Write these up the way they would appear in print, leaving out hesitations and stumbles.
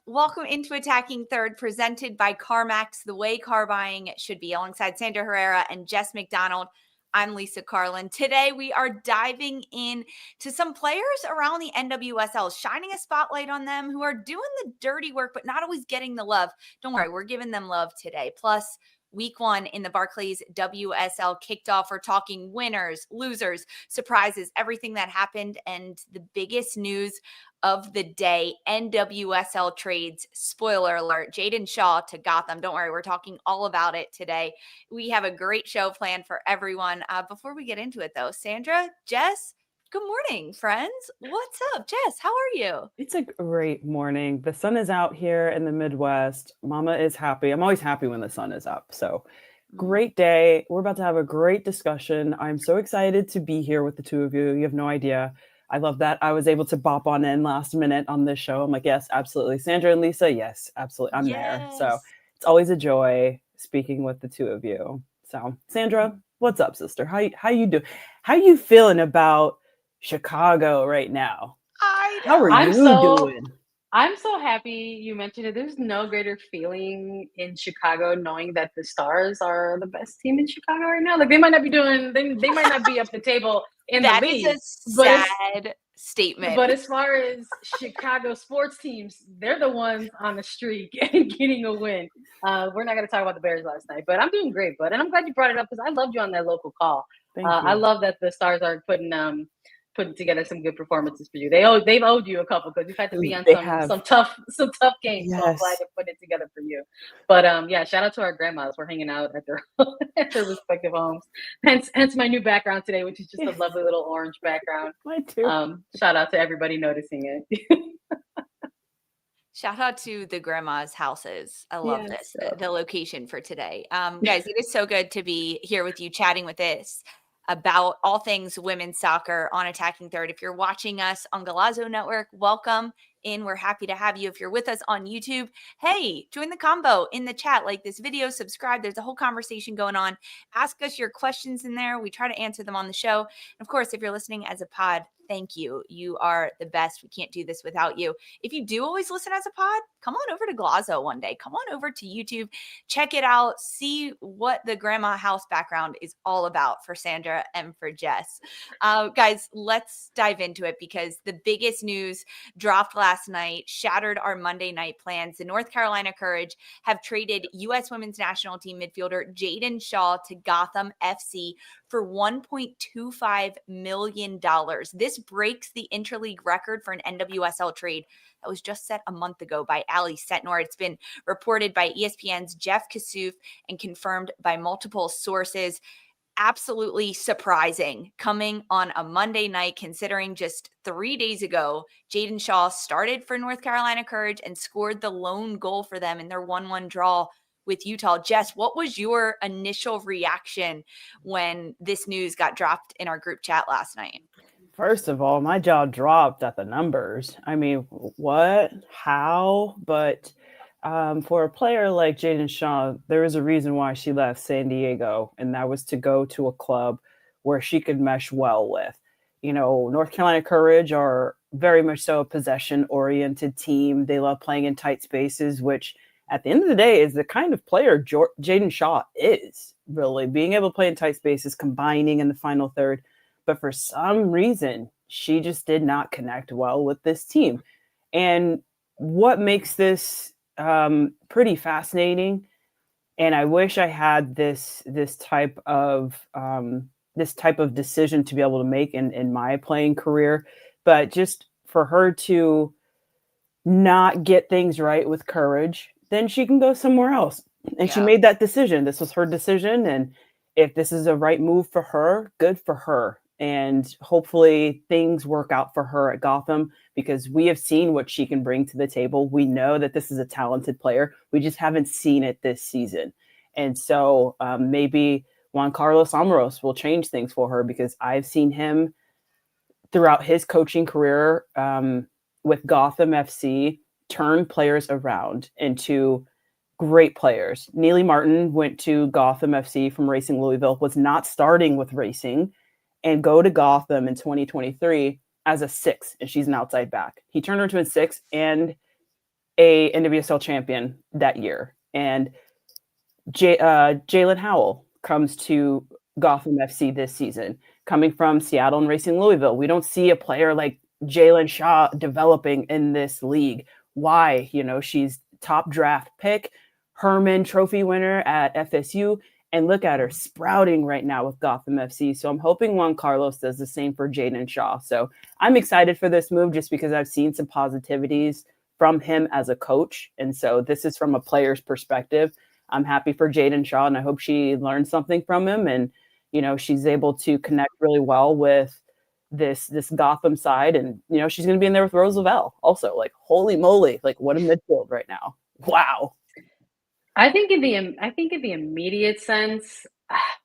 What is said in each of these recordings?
Welcome into Attacking Third, presented by CarMax, the way car buying should be, alongside Sandra Herrera and Jess McDonald. I'm Lisa Carlin. Today, we are diving in to some players around the NWSL, shining a spotlight on them who are doing the dirty work, but not always getting the love. Don't worry, we're giving them love today. Plus, Week 1 in the Barclays WSL kicked off. We're talking winners, losers, surprises, everything that happened, and the biggest news of the day, NWSL trades. Spoiler alert, Jaedyn Shaw to Gotham. Don't worry, we're talking all about it today. We have a great show planned for everyone. Before we get into it, though, Sandra, Jess, good morning, friends. What's up? Jess, how are you? It's a great morning. The sun is out here in the Midwest. Mama is happy. I'm always happy when the sun is up. So great day. We're about to have a great discussion. I'm so excited to be here with the two of you. You have no idea. I love that I was able to bop on in last minute on this show. I'm like, yes, absolutely. Sandra and Lisa, yes, absolutely. I'm there. So it's always a joy speaking with the two of you. So Sandra, what's up, sister? How you do? How you feeling about Chicago right now? How are you doing? I'm so happy you mentioned it. There's no greater feeling in Chicago knowing that the Stars are the best team in Chicago right now. Like they might not be doing, they might not be up the table in the league. That is a sad statement. But as far as Chicago sports teams, they're the ones on the streak and getting a win. We're not going to talk about the Bears last night, but I'm doing great, bud. And I'm glad you brought it up because I loved you on that local call. I love that the Stars are putting together some good performances for you. They've owed you a couple because you've had to be on some tough games. Yes. So I'm glad to put it together for you. But yeah, shout out to our grandmas. We're hanging out at their at their respective homes. Hence my new background today, which is just a lovely little orange background. Mine too. Shout out to everybody noticing it. Shout out to the grandma's houses. I love this, the location for today. Guys, it is so good to be here with you chatting with this about all things women's soccer on Attacking Third. If you're watching us on Golazo Network, welcome in. We're happy to have you. If you're with us on YouTube, hey, join the combo in the chat. Like this video, subscribe. There's a whole conversation going on. Ask us your questions in there. We try to answer them on the show. And of course, if you're listening as a pod, thank you. You are the best. We can't do this without you. If you do always listen as a pod, come on over to Golazo one day. Come on over to YouTube. Check it out. See what the grandma house background is all about for Sandra and for Jess. Guys, let's dive into it because the biggest news dropped last night, shattered our Monday night plans. The North Carolina Courage have traded U.S. women's national team midfielder Jaedyn Shaw to Gotham FC for $1.25 million. This breaks the intra-league record for an NWSL trade that was just set a month ago by Ali Setnor. It's been reported by ESPN's Jeff Kassouf and confirmed by multiple sources. Absolutely surprising coming on a Monday night, considering just 3 days ago, Jaedyn Shaw started for North Carolina Courage and scored the lone goal for them in their 1-1 draw with Utah. Jess, what was your initial reaction when this news got dropped in our group chat last night? First of all, my jaw dropped at the numbers. I mean, what? How? But for a player like Jaedyn Shaw, there is a reason why she left San Diego, and that was to go to a club where she could mesh well with. You know, North Carolina Courage are very much so a possession-oriented team. They love playing in tight spaces, which at the end of the day is the kind of player Jaedyn Shaw is, really. Being able to play in tight spaces, combining in the final third. But for some reason, she just did not connect well with this team. And what makes this pretty fascinating, and I wish I had this type of decision to be able to make in my playing career, but just for her to not get things right with Courage, then she can go somewhere else. And she made that decision. This was her decision, and if this is a right move for her, good for her. And hopefully things work out for her at Gotham because we have seen what she can bring to the table. We know that this is a talented player. We just haven't seen it this season. And so maybe Juan Carlos Amoros will change things for her because I've seen him throughout his coaching career with Gotham FC turn players around into great players. Neely Martin went to Gotham FC from Racing Louisville, was not starting with Racing, and go to Gotham in 2023 as a 6, and she's an outside back. He turned her into a 6, and a NWSL champion that year. And Jalen Howell comes to Gotham FC this season, coming from Seattle and Racing Louisville. We don't see a player like Jaedyn Shaw developing in this league. Why? She's top draft pick, Herman Trophy winner at FSU, and look at her sprouting right now with Gotham FC. So I'm hoping Juan Carlos does the same for Jaedyn Shaw. So I'm excited for this move just because I've seen some positivities from him as a coach. And so this is from a player's perspective. I'm happy for Jaedyn Shaw, and I hope she learns something from him. And, she's able to connect really well with this Gotham side. And, she's going to be in there with Rose Lavelle also. Like, holy moly, like what a midfield right now. Wow. I think in the immediate sense,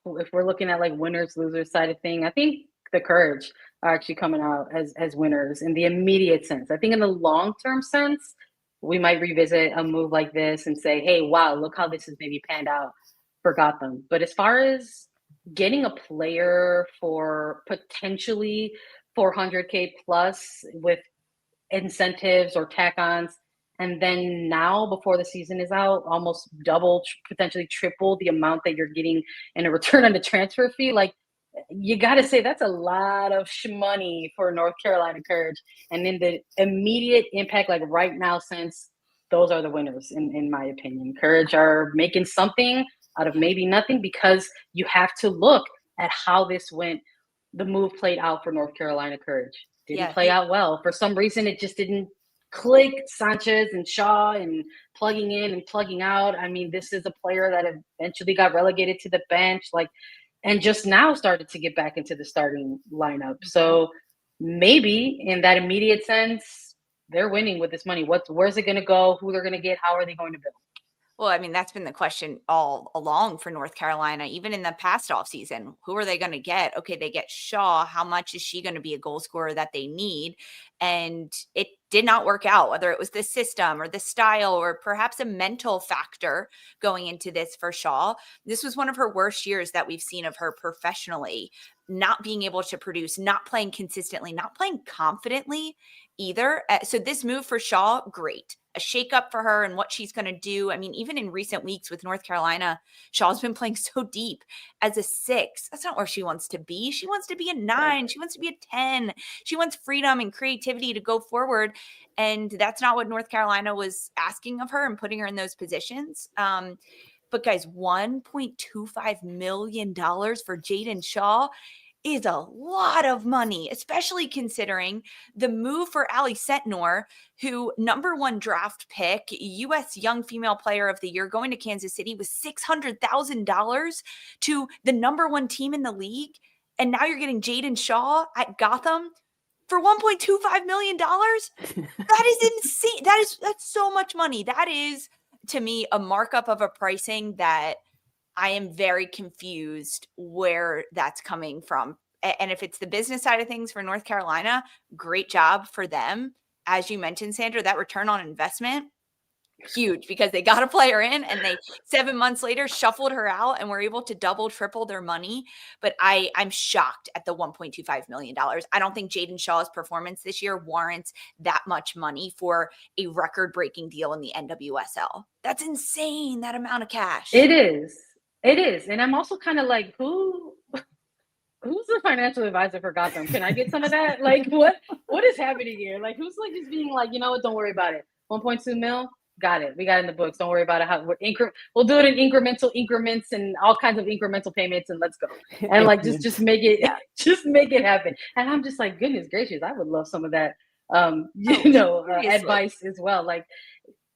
if we're looking at like winners, losers side of thing, I think the Courage are actually coming out as winners in the immediate sense. I think in the long-term sense, we might revisit a move like this and say, hey, wow, look how this has maybe panned out for Gotham. But as far as getting a player for potentially 400K plus with incentives or tack-ons, and then now before the season is out, almost double, potentially triple the amount that you're getting in a return on the transfer fee, like, you got to say that's a lot of money for North Carolina Courage. And in the immediate impact, like right now, since those are the winners, in my opinion. Courage are making something out of maybe nothing, because you have to look at how this went. The move played out for North Carolina Courage. Didn't play out well. For some reason, it just didn't click. Sanchez and Shaw and plugging in and plugging out. I mean, this is a player that eventually got relegated to the bench. And just now started to get back into the starting lineup. So maybe in that immediate sense, they're winning with this money. Where's it going to go? Who they're going to get? How are they going to build? Well, I mean, that's been the question all along for North Carolina, even in the past offseason. Who are they going to get? Okay, they get Shaw. How much is she going to be a goal scorer that they need? And it did not work out, whether it was the system or the style or perhaps a mental factor going into this for Shaw. This was one of her worst years that we've seen of her professionally, not being able to produce, not playing consistently, not playing confidently either. So this move for Shaw, great. A shakeup for her and what she's going to do. I mean, even in recent weeks with North Carolina, Shaw's been playing so deep as a 6. That's not where she wants to be. She wants to be a 9. She wants to be a 10. She wants freedom and creativity to go forward. And that's not what North Carolina was asking of her and putting her in those positions. But guys, $1.25 million for Jaedyn Shaw is a lot of money, especially considering the move for Ali Setnor, who #1 draft pick, U.S. Young Female Player of the Year, going to Kansas City with $600,000 to the #1 team in the league. And now you're getting Jaedyn Shaw at Gotham for $1.25 million. That is insane. That's so much money. That is, to me, a markup of a pricing that I am very confused where that's coming from. And if it's the business side of things for North Carolina, great job for them. As you mentioned, Sandra, that return on investment, huge, because they got a player in and they 7 months later shuffled her out and were able to double, triple their money. But I'm shocked at the $1.25 million. I don't think Jaedyn Shaw's performance this year warrants that much money for a record-breaking deal in the NWSL. That's insane, that amount of cash. It is. And I'm also kind of like, who's the financial advisor for Gotham? Can I get some of that? Like, what is happening here? Like, who's like just being like, you know what? Don't worry about it. 1.2 mil, got it. We got it in the books. Don't worry about it. We'll do it in incremental increments and all kinds of incremental payments, and let's go. And like, just make it, just make it happen. And I'm just like, goodness gracious, I would love some of that, advice as well. Like,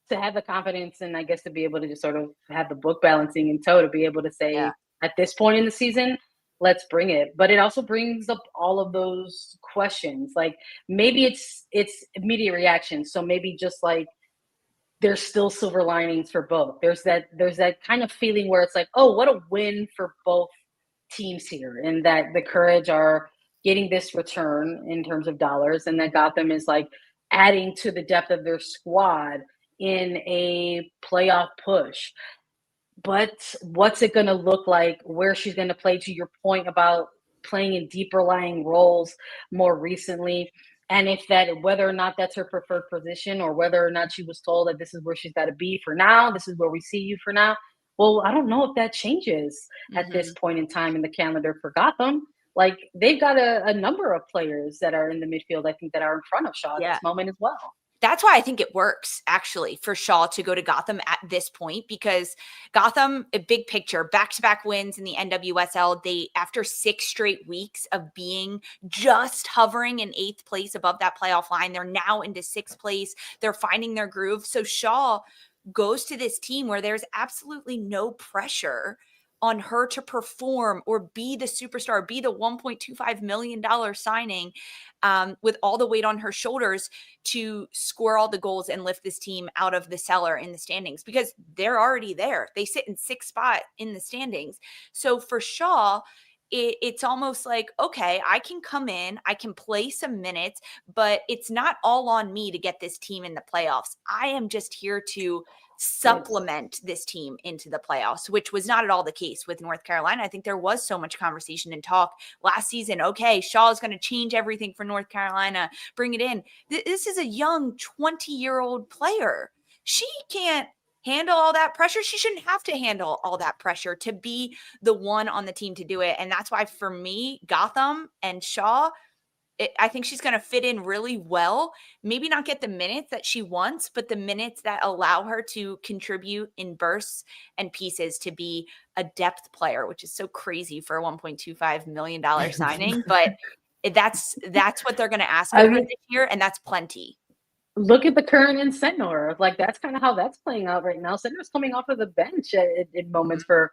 to have the confidence and I guess to be able to just sort of have the book balancing in tow to be able to say at this point in the season, let's bring it. But it also brings up all of those questions. Like maybe it's immediate reaction. So maybe just like there's still silver linings for both. There's that kind of feeling where it's like, oh, what a win for both teams here. And that the Courage are getting this return in terms of dollars, and that Gotham is like adding to the depth of their squad in a playoff push. But what's it going to look like? Where she's going to play, to your point about playing in deeper lying roles more recently. And if whether or not that's her preferred position, or whether or not she was told that this is where she's got to be for now, this is where we see you for now. Well, I don't know if that changes at this point in time in the calendar for Gotham. Like, they've got a number of players that are in the midfield, I think, that are in front of Shaw at this moment as well. That's why I think it works, actually, for Shaw to go to Gotham at this point, because Gotham, a big picture, back-to-back wins in the NWSL. They, after 6 straight weeks of being just hovering in 8th place above that playoff line, they're now into 6th place. They're finding their groove. So Shaw goes to this team where there's absolutely no pressure on her to perform or be the superstar, be the $1.25 million signing, with all the weight on her shoulders to score all the goals and lift this team out of the cellar in the standings, because they're already there. They sit in 6th spot in the standings. So for Shaw, it's almost like, okay, I can come in, I can play some minutes, but it's not all on me to get this team in the playoffs. I am just here to supplement this team into the playoffs, which was not at all the case with North Carolina. I think there was so much conversation and talk last season. Okay, Shaw is going to change everything for North Carolina, bring it in. This is a young 20-year-old player. She can't handle all that pressure. She shouldn't have to handle all that pressure to be the one on the team to do it. And that's why, for me, Gotham and Shaw, I think she's going to fit in really well. Maybe not get the minutes that she wants, but the minutes that allow her to contribute in bursts and pieces to be a depth player, which is so crazy for a $1.25 million signing. But that's what they're going to ask of her this year, and that's plenty. Look at the current in Senor. Like, that's kind of how that's playing out right now. Senor's coming off of the bench in moments for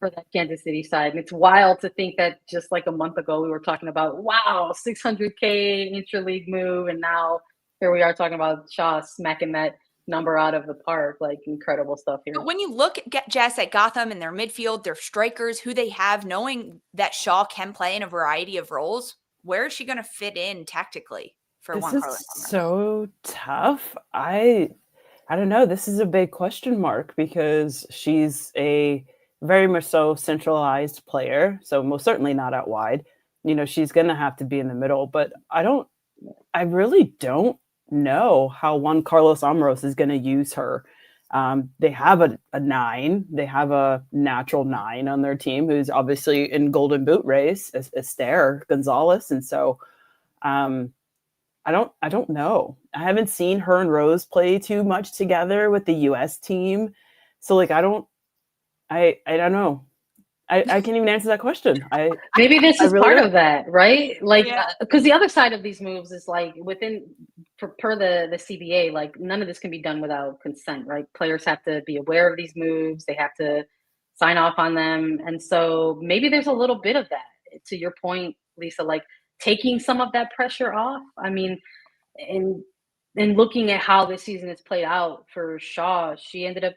that Kansas City side. And it's wild to think that just like a month ago, we were talking about, wow, 600K intra-league move. And now here we are talking about Shaw smacking that number out of the park. Like, incredible stuff here. But when you look at Jess at Gotham and their midfield, their strikers, who they have, knowing that Shaw can play in a variety of roles, where is she going to fit in tactically? This is so tough. I don't know. This is a big question mark, because she's a very much so centralized player. So most certainly not out wide. You know, she's going to have to be in the middle, but I really don't know how Juan Carlos Amorós is going to use her. They have a 9. They have a natural 9 on their team, who's obviously in Golden Boot race, Esther Gonzalez. And so, I don't know. I haven't seen her and Rose play too much together with the US team. So like, I don't know. I can't even answer that question. Maybe this is really part of that, right? Like, because the other side of these moves is like, per the CBA, like, none of this can be done without consent, right? Players have to be aware of these moves. They have to sign off on them. And so maybe there's a little bit of that, to your point, Lisa, like, taking some of that pressure off. I mean, in looking at how this season has played out for Shaw, she ended up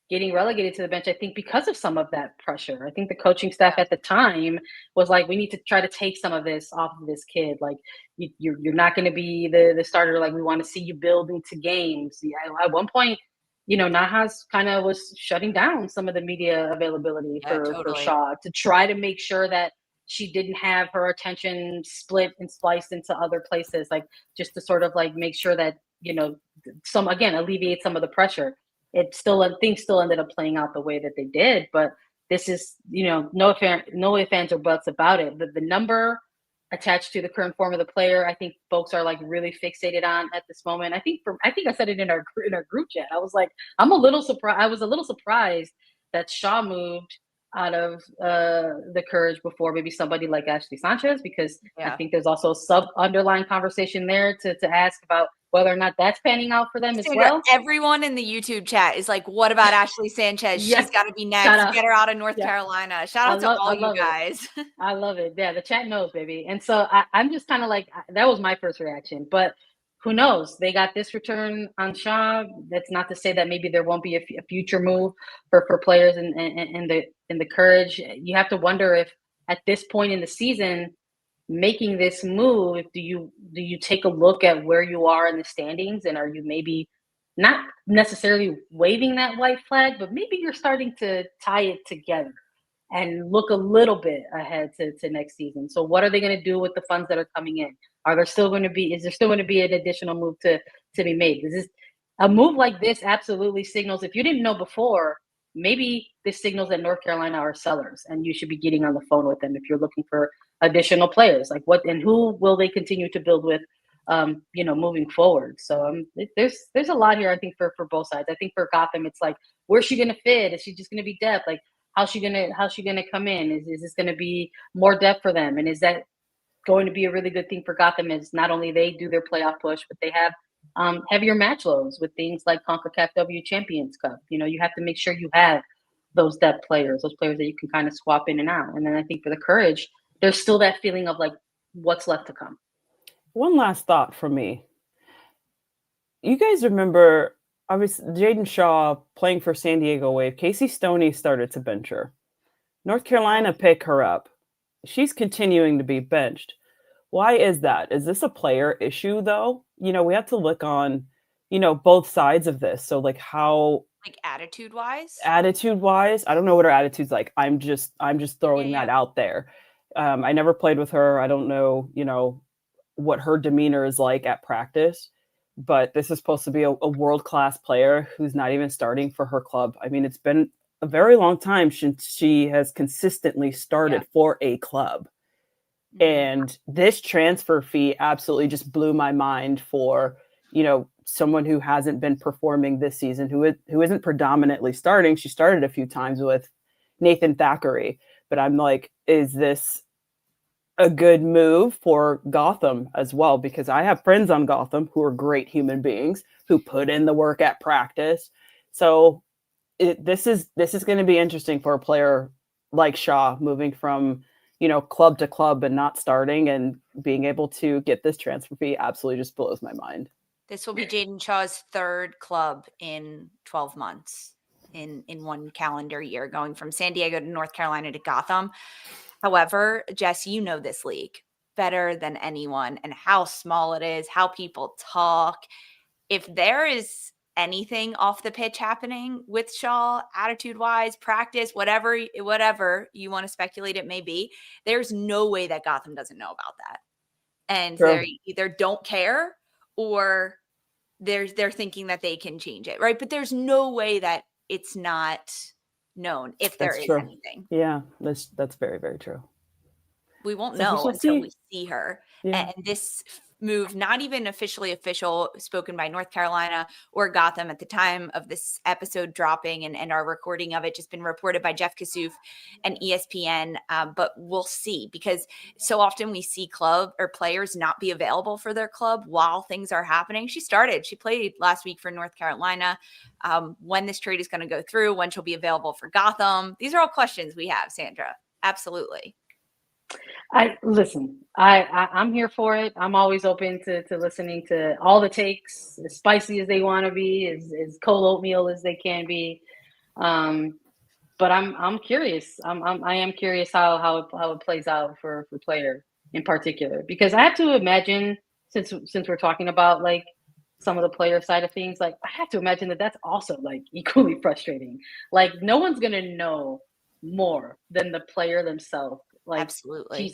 getting relegated to the bench, I think, because of some of that pressure. I think the coaching staff at the time was like, we need to try to take some of this off of this kid. Like, you're not going to be the starter. Like, we want to see you build into games. Yeah, at one point, you know, Nahas kind of was shutting down some of the media availability for Shaw, to try to make sure that she didn't have her attention split and spliced into other places, like, just to sort of like make sure that, you know, alleviate some of the pressure. Things still ended up playing out the way that they did, but this is, you know, no ifs, ands, or buts about it. The number attached to the current form of the player, I think folks are like really fixated on at this moment. I think I said it in our group chat. I was like, I was a little surprised that Shaw moved out of the Courage before maybe somebody like Ashley Sanchez, because I think there's also a underlying conversation there to ask about whether or not that's panning out for them as well. Everyone in the YouTube chat is like, what about Ashley Sanchez? She's got to be next. Get her out of North Carolina. Shout out to all you guys. I love it. Yeah, the chat knows, baby. And so I'm just kind of like, that was my first reaction. But who knows? They got this return on Shaw. That's not to say that maybe there won't be a future move for players in the Courage. You have to wonder if at this point in the season, making this move, do you take a look at where you are in the standings, and are you maybe not necessarily waving that white flag, but maybe you're starting to tie it together and look a little bit ahead to next season. So what are they going to do with the funds that are coming in? Is there still going to be an additional move to be made? Is this a move like this absolutely signals, if you didn't know before, maybe this signals that North Carolina are sellers and you should be getting on the phone with them if you're looking for additional players. Like what and who will they continue to build with moving forward. So there's a lot here, I think, for both sides. I think for Gotham, it's like, where's she gonna fit? Is she just gonna be depth? Like how's she gonna come in? Is this gonna be more depth for them? And is that going to be a really good thing for Gotham? Is not only they do their playoff push, but they have heavier match loads with things like CONCACAF W Champions Cup. You have to make sure you have those depth players, those players that you can kind of swap in and out. And then I think for the Courage, there's still that feeling of like what's left to come. One last thought from me. You guys remember, obviously, Jaedyn Shaw playing for San Diego Wave. Casey Stoney started to bench her. North Carolina pick her up. She's continuing to be benched. Why is that? Is this a player issue, though? We have to look on, both sides of this. So, like, how... Like attitude-wise? Attitude-wise? I don't know what her attitude's like. I'm just throwing that out there. I never played with her. I don't know, what her demeanor is like at practice. But this is supposed to be a world-class player who's not even starting for her club. I mean, it's been a very long time since she has consistently started for a club. Mm-hmm. And this transfer fee absolutely just blew my mind for, someone who hasn't been performing this season, who isn't predominantly starting. She started a few times with Nathan Thackeray. But I'm like, is this a good move for Gotham as well? Because I have friends on Gotham who are great human beings who put in the work at practice. So this is going to be interesting for a player like Shaw moving from, club to club and not starting, and being able to get this transfer fee absolutely just blows my mind. This will be Jaedyn Shaw's third club in 12 months in one calendar year, going from San Diego to North Carolina to Gotham. However, Jess, you know this league better than anyone and how small it is, how people talk. If there is anything off the pitch happening with Shaw, attitude-wise, practice, whatever you want to speculate it may be, there's no way that Gotham doesn't know about that. And they either don't care or they're thinking that they can change it, right? But there's no way that it's not known if there is anything. Yeah, that's very, very true. We won't know until we see her. Yeah. And this move, not even officially official, spoken by North Carolina or Gotham at the time of this episode dropping and our recording of it, just been reported by Jeff Kassouf and ESPN. But we'll see, because so often we see club or players not be available for their club while things are happening. She played last week for North Carolina. When this trade is going to go through, when she'll be available for Gotham. These are all questions we have, Sandra. Absolutely. I'm here for it. I'm always open to listening to all the takes, as spicy as they want to be, as cold oatmeal as they can be. But I'm curious. I am curious how it plays out for player in particular, because I have to imagine, since we're talking about like some of the player side of things, like I have to imagine that that's also like equally frustrating. Like no one's gonna know more than the player themselves. Like, absolutely.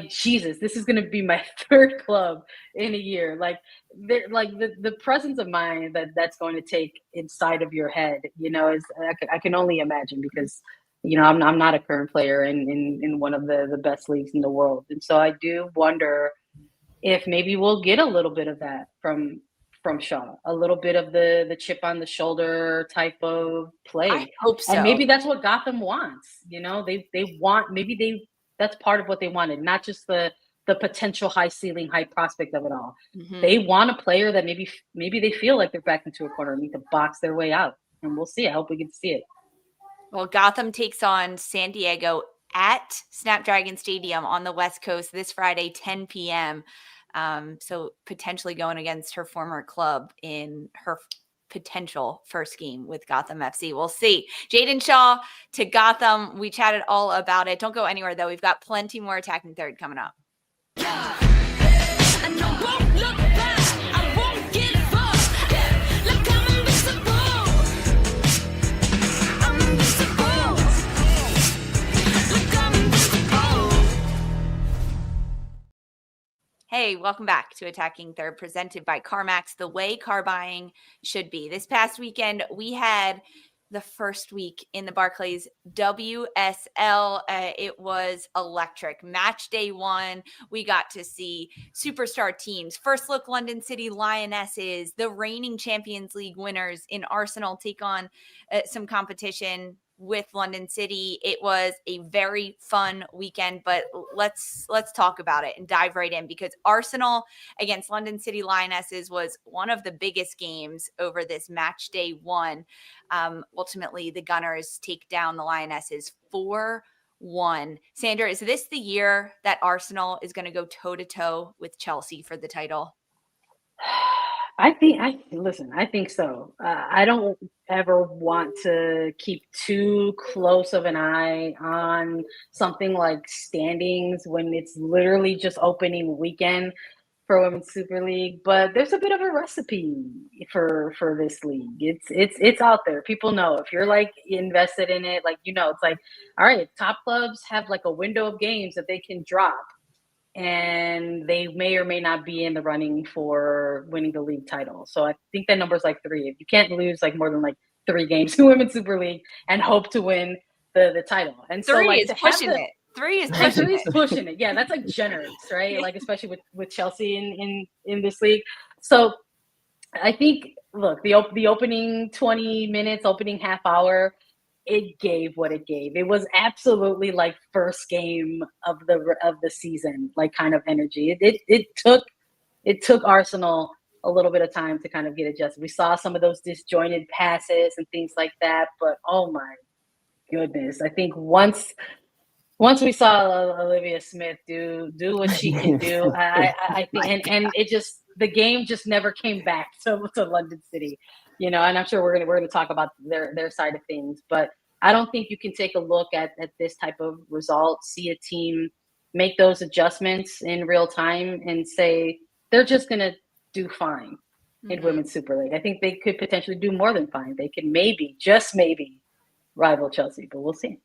Jesus, this is going to be my third club in a year. Like the presence of mind that's going to take inside of your head, is I can only imagine, because, I'm not a current player in one of the best leagues in the world. And so I do wonder if maybe we'll get a little bit of that from Shaw, a little bit of the chip on the shoulder type of play. I hope so. And maybe that's what Gotham wants. That's part of what they wanted, not just the potential high ceiling, high prospect of it all. Mm-hmm. They want a player that maybe they feel like they're back into a corner and need to box their way out. And we'll see. I hope we get to see it. Well, Gotham takes on San Diego at Snapdragon Stadium on the West Coast this Friday, 10 p.m. So potentially going against her former club in her potential first game with Gotham FC. We'll see. Jaedyn Shaw to Gotham. We chatted all about it. Don't go anywhere, though. We've got plenty more Attacking Third coming up. Hey, welcome back to Attacking Third, presented by CarMax, the way car buying should be. This past weekend, we had the first week in the Barclays WSL. It was electric. Match day 1, we got to see superstar teams. First look, London City Lionesses, the reigning Champions League winners in Arsenal, take on some competition with London City. It was a very fun weekend, but let's talk about it and dive right in, because Arsenal against London City Lionesses was one of the biggest games over this match day 1. Ultimately, the Gunners take down the Lionesses 4-1. Sandra, is this the year that Arsenal is going to go toe-to-toe with Chelsea for the title? I think so. I don't ever want to keep too close of an eye on something like standings when it's literally just opening weekend for Women's Super League, but there's a bit of a recipe for this league. It's out there. People know if you're like invested in it, like, it's like, all right, top clubs have like a window of games that they can drop, and they may or may not be in the running for winning the league title. So I think that number is like 3. If you can't lose like more than like 3 games in Women's Super League and hope to win the title. And 3 so like is pushing it. 3 is pushing it. Yeah, that's like generous, right? Like especially with Chelsea in this league. So I think, look, the opening 20 minutes, opening half hour, it gave what it gave. It was absolutely like first game of the season, like kind of energy. It took Arsenal a little bit of time to kind of get adjusted. We saw some of those disjointed passes and things like that, but oh my goodness, I think once we saw Olivia Smith do what she can do, I think, and it just, the game just never came back to London City, and I'm sure we're gonna talk about their side of things, but I don't think you can take a look at this type of result, see a team make those adjustments in real time and say they're just gonna do fine in Women's Super League. I think they could potentially do more than fine. They could just maybe rival Chelsea, but we'll see.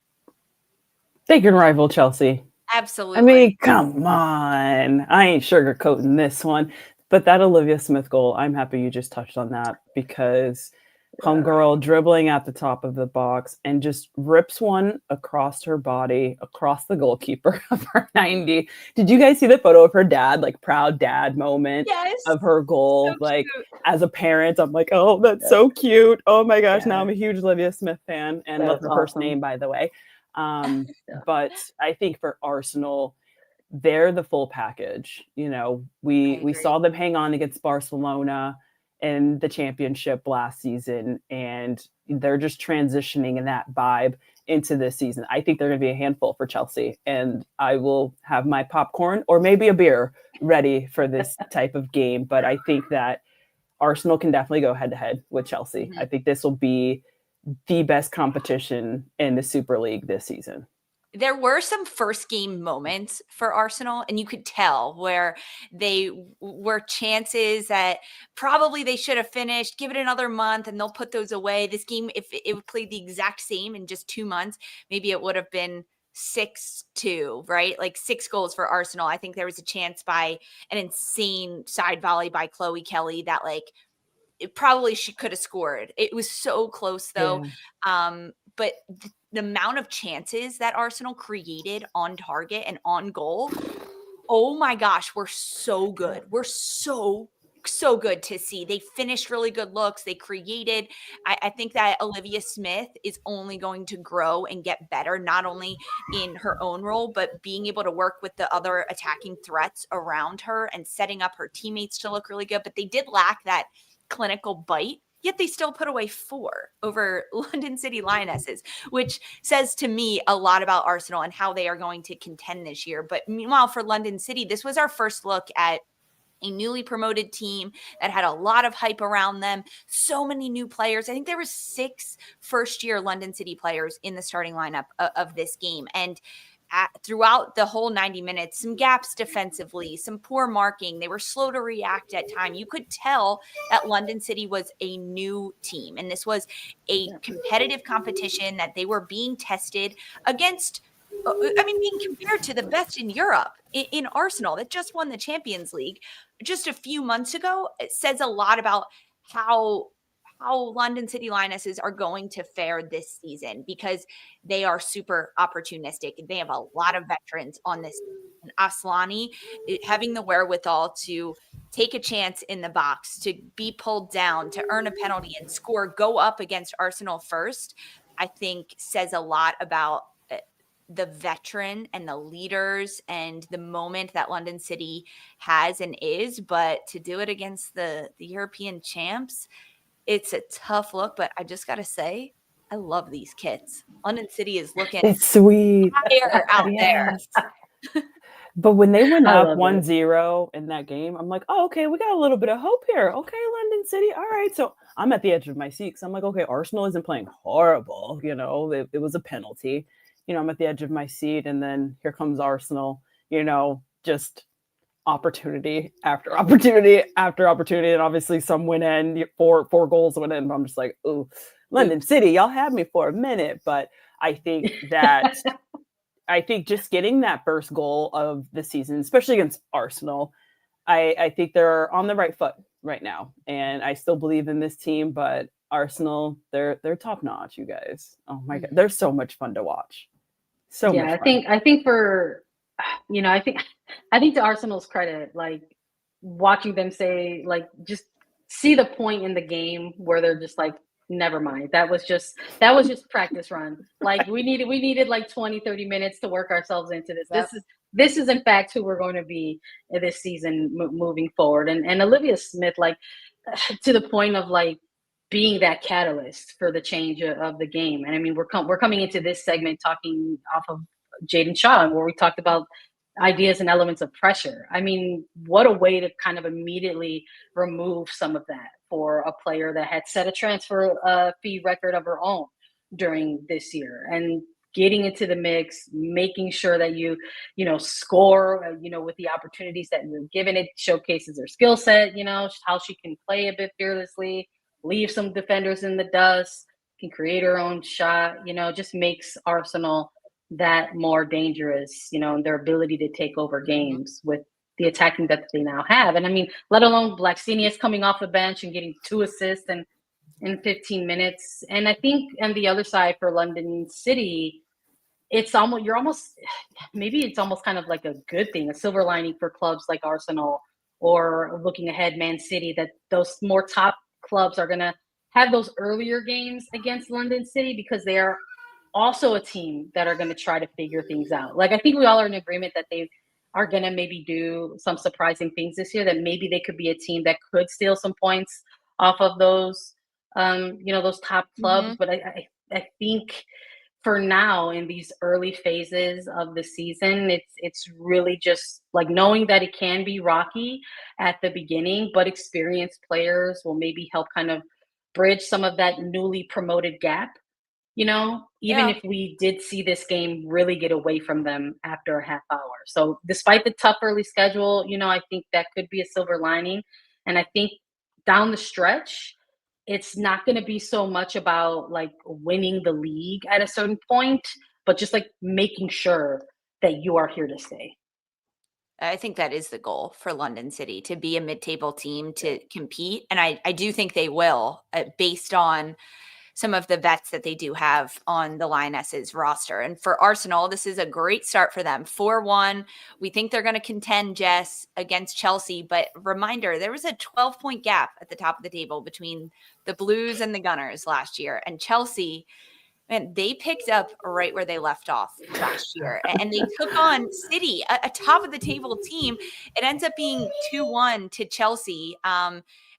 They can rival Chelsea. Absolutely. I mean, come on. I ain't sugarcoating this one. But that Olivia Smith goal, I'm happy you just touched on that, because homegirl dribbling at the top of the box and just rips one across her body, across the goalkeeper of her 90. Did you guys see the photo of her dad, like proud dad moment of her goal? So like cute. As a parent, I'm like, oh, that's so cute. Oh my gosh. Now I'm a huge Olivia Smith fan, and love her first name, by the way. But I think for Arsenal, they're the full package. We saw them hang on against Barcelona in the championship last season, and they're just transitioning in that vibe into this season. I think they're going to be a handful for Chelsea, and I will have my popcorn or maybe a beer ready for this type of game. But I think that Arsenal can definitely go head to head with Chelsea. I think this will be the best competition in the Super League this season. There were some first game moments for Arsenal, and you could tell where they were chances that probably they should have finished. Give it another month and they'll put those away. This game, if it played the exact same in just 2 months, maybe it would have been 6-2, right? Like 6 goals for Arsenal. I think there was a chance by an insane side volley by Chloe Kelly that she could have scored. It was so close though. Yeah. But the amount of chances that Arsenal created on target and on goal, oh my gosh, we're so good. We're so good to see. They finished really good looks. They created. I think that Olivia Smith is only going to grow and get better, not only in her own role, but being able to work with the other attacking threats around her and setting up her teammates to look really good. But they did lack that clinical bite, yet they still put away 4 over London City Lionesses, which says to me a lot about Arsenal and how they are going to contend this year. But meanwhile, for London City, this was our first look at a newly promoted team that had a lot of hype around them. So many new players. I think there were 6 first-year London City players in the starting lineup of this game. And throughout the whole 90 minutes, some gaps defensively, some poor marking. They were slow to react at time. You could tell that London City was a new team, and this was a competitive competition that they were being tested against I mean, being compared to the best in Europe, in Arsenal that just won the Champions League just a few months ago. It says a lot about how London City Lionesses are going to fare this season, because they are super opportunistic. They have a lot of veterans on this. And Aslani having the wherewithal to take a chance in the box, to be pulled down, to earn a penalty and score, go up against Arsenal first, I think says a lot about the veteran and the leaders and the moment that London City has and is. But to do it against the European champs, it's a tough look. But I just got to say, I love these kits. London City is looking it's sweet fire out there. But when they went up 1-0 in that game, I'm like, oh, okay, we got a little bit of hope here. Okay, London City. All right. So I'm at the edge of my seat because I'm like, okay, Arsenal isn't playing horrible. You know, it was a penalty. You know, I'm at the edge of my seat. And then here comes Arsenal, you know, just opportunity after opportunity after opportunity. And obviously some went in, four goals went in. But I'm just like, ooh, London City, y'all had me for a minute. But I think that... I think just getting that first goal of the season, especially against Arsenal, I think they're on the right foot right now. And I still believe in this team, but Arsenal, they're top notch, you guys. Oh my God. They're so much fun to watch. So much fun. I think for, you know, I think to Arsenal's credit, like watching them say, like, just see the point in the game where they're just like, never mind. That was just practice run. Like we needed like 20, 30 minutes to work ourselves into this. Yep. This is in fact who we're going to be this season moving forward. And Olivia Smith, like to the point of like being that catalyst for the change of the game. And I mean, we're coming into this segment talking off of Jaedyn Shaw, where we talked about ideas and elements of pressure. I mean, what a way to kind of immediately remove some of that for a player that had set a transfer fee record of her own during this year, and getting into the mix, making sure that you score, with the opportunities that you're given. It showcases her skill set, how she can play a bit fearlessly, leave some defenders in the dust, can create her own shot, just makes Arsenal that more dangerous, and their ability to take over games with the attacking that they now have. And I mean, let alone Blacksinius coming off the bench and getting 2 assists in 15 minutes. And I think on the other side for London City, it's almost kind of like a good thing, a silver lining for clubs like Arsenal, or looking ahead, Man City, that those more top clubs are going to have those earlier games against London City, because they are also a team that are going to try to figure things out. Like, I think we all are in agreement that they are going to maybe do some surprising things this year, that maybe they could be a team that could steal some points off of those, those top clubs. But I think for now, in these early phases of the season, it's really just like knowing that it can be rocky at the beginning, but experienced players will maybe help kind of bridge some of that newly promoted gap. Even if we did see this game really get away from them after a half hour. So despite the tough early schedule, I think that could be a silver lining. And I think down the stretch, it's not going to be so much about like winning the league at a certain point, but just like making sure that you are here to stay. I think that is the goal for London City, to be a mid-table team, to compete. And I do think they will, based on some of the vets that they do have on the Lionesses roster. And for Arsenal, this is a great start for them. 4-1. We think they're going to contend, Jess, against Chelsea. But reminder, there was a 12-point gap at the top of the table between the Blues and the Gunners last year. And Chelsea, man, they picked up right where they left off last year. And they took on City, a top of the table team. It ends up being 2-1 to Chelsea.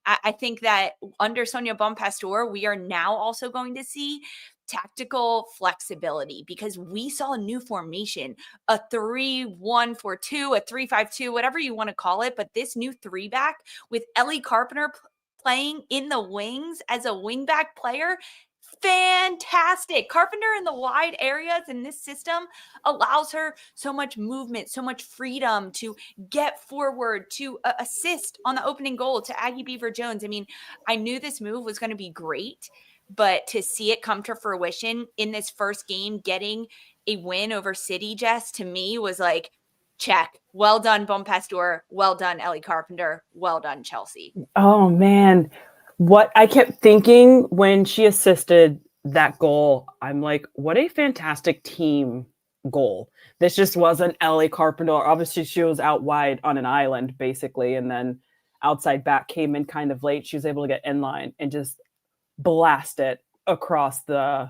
I think that under Sonia Bonpastor, we are now also going to see tactical flexibility, because we saw a new formation, a 3-1-4-2, a 3-5-2, whatever you want to call it. But this new 3-back with Ellie Carpenter playing in the wings as a wingback player, fantastic. Carpenter in the wide areas in this system allows her so much movement, so much freedom to get forward, to assist on the opening goal to Aggie Beaver-Jones. I mean, I knew this move was going to be great, but to see it come to fruition in this first game, getting a win over City, Jess, to me was like, check. Well done, Bon Pastor. Well done, Ellie Carpenter. Well done, Chelsea. Oh, man. What I kept thinking when she assisted that goal, I'm like, what a fantastic team goal. This just wasn't Ellie Carpenter. Obviously, she was out wide on an island, basically, and then outside back came in kind of late. She was able to get in line and just blast it across the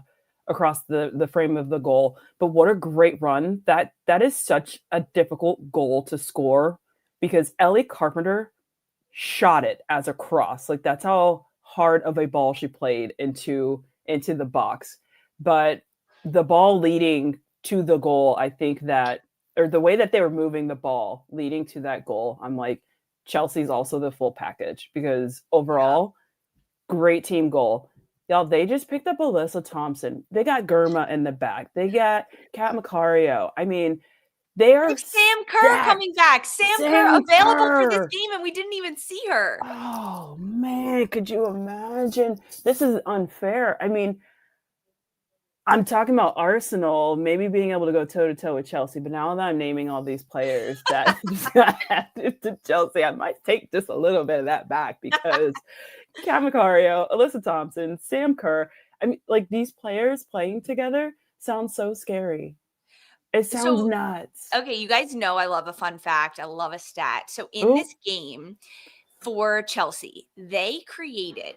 frame of the goal. But what a great run. That is such a difficult goal to score because Ellie Carpenter shot it as a cross. Like that's how hard of a ball she played into the box. But the ball leading to the goal, I think that, or the way that they were moving the ball leading to that goal, I'm like, Chelsea's also the full package because overall, great team goal. Y'all, they just picked up Alyssa Thompson. They got Germa in the back. They got Kat Macario. I mean, they are like Sam Kerr coming back. Sam Kerr available for this game, and we didn't even see her. Oh, man. Could you imagine? This is unfair. I mean, I'm talking about Arsenal maybe being able to go toe-to-toe with Chelsea, but now that I'm naming all these players that to Chelsea, I might take just a little bit of that back because Kat Macario, Alyssa Thompson, Sam Kerr, I mean, like these players playing together sounds so scary. It sounds nuts. Okay, you guys know I love a fun fact. I love a stat. So in this game for Chelsea, they created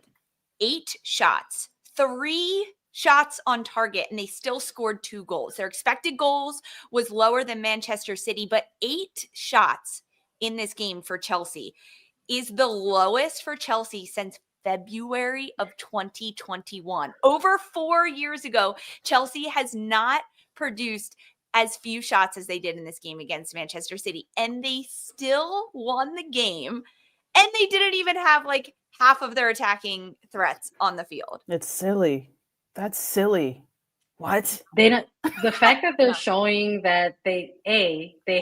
8 shots, 3 shots on target, and they still scored 2 goals. Their expected goals was lower than Manchester City, but 8 shots in this game for Chelsea is the lowest for Chelsea since February of 2021. Over 4 years ago, Chelsea has not produced as few shots as they did in this game against Manchester City, and they still won the game, and they didn't even have like half of their attacking threats on the field. It's silly. That's silly. What? They don't. The fact that they're showing that they